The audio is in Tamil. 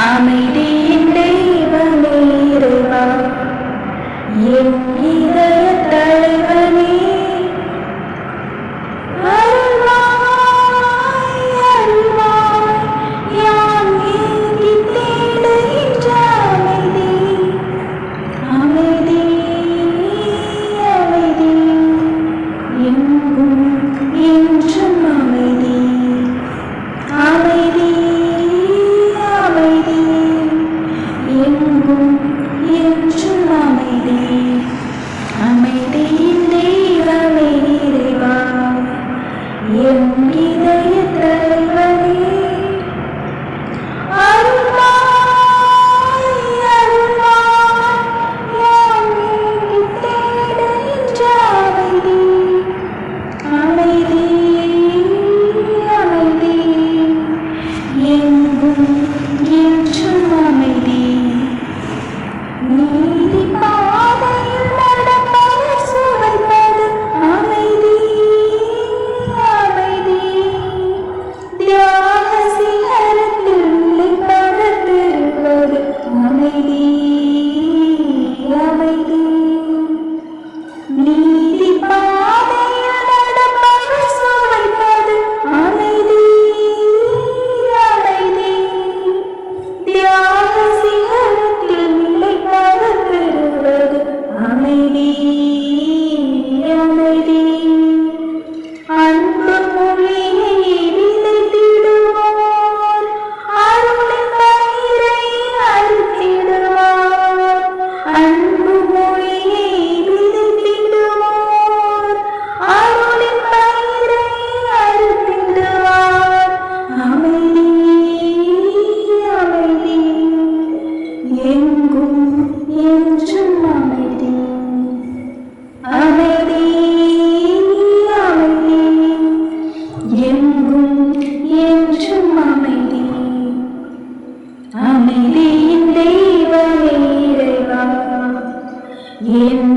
அமைதியின் தெய்வமே இறைவா, என் இதய தலைவனே, அருள்வாய் அருள்வாய், யான் ஏங்கித் தேடுகின்ற அமைதி, அமைதி அமைதி, எங்கும் என்றும் அமைதி, அமைதி அமைதி, எங்கும் என்றும் அமைதி. அமைதியின் தெய்வமே இறைவா, என் இதய தலைவனே, அருள்வாய் அருள்வாய், யான் ஏங்கித் தேடுகின்ற அமைதி, அமைதி அமைதி, எங்கும் என்றும் அமைதி. நீதி பாதையில் நடப்பவர் சுவைப்பது அமைதி, அமைதி, தியாக சிகரத்தில் நிலைப்பவர் பெறுவது அமைதி, அமைதி. நீதி பாதையில் நடப்பவர் சுவைப்பது அமைதி, அமைதி, தியாக சிகரத்தில் நிலைப்பவர் பெறுவது அமைதி, அமைதி. அன்பு மொழியை விதைத்திடுவோர் அருளின் பயிரை அறுத்திடுவார், அன்பு மொழியை விதைத்திடுவோர் அருளின் பயிரை அறுத்திடுவார், அமைதி, அமைதி, எங்கும் என்றும் அமைதி, அமைதி, அமைதி, எங்கும் என்றும் அமைதி. அமைதியின் தெய்வமே இறைவா, என்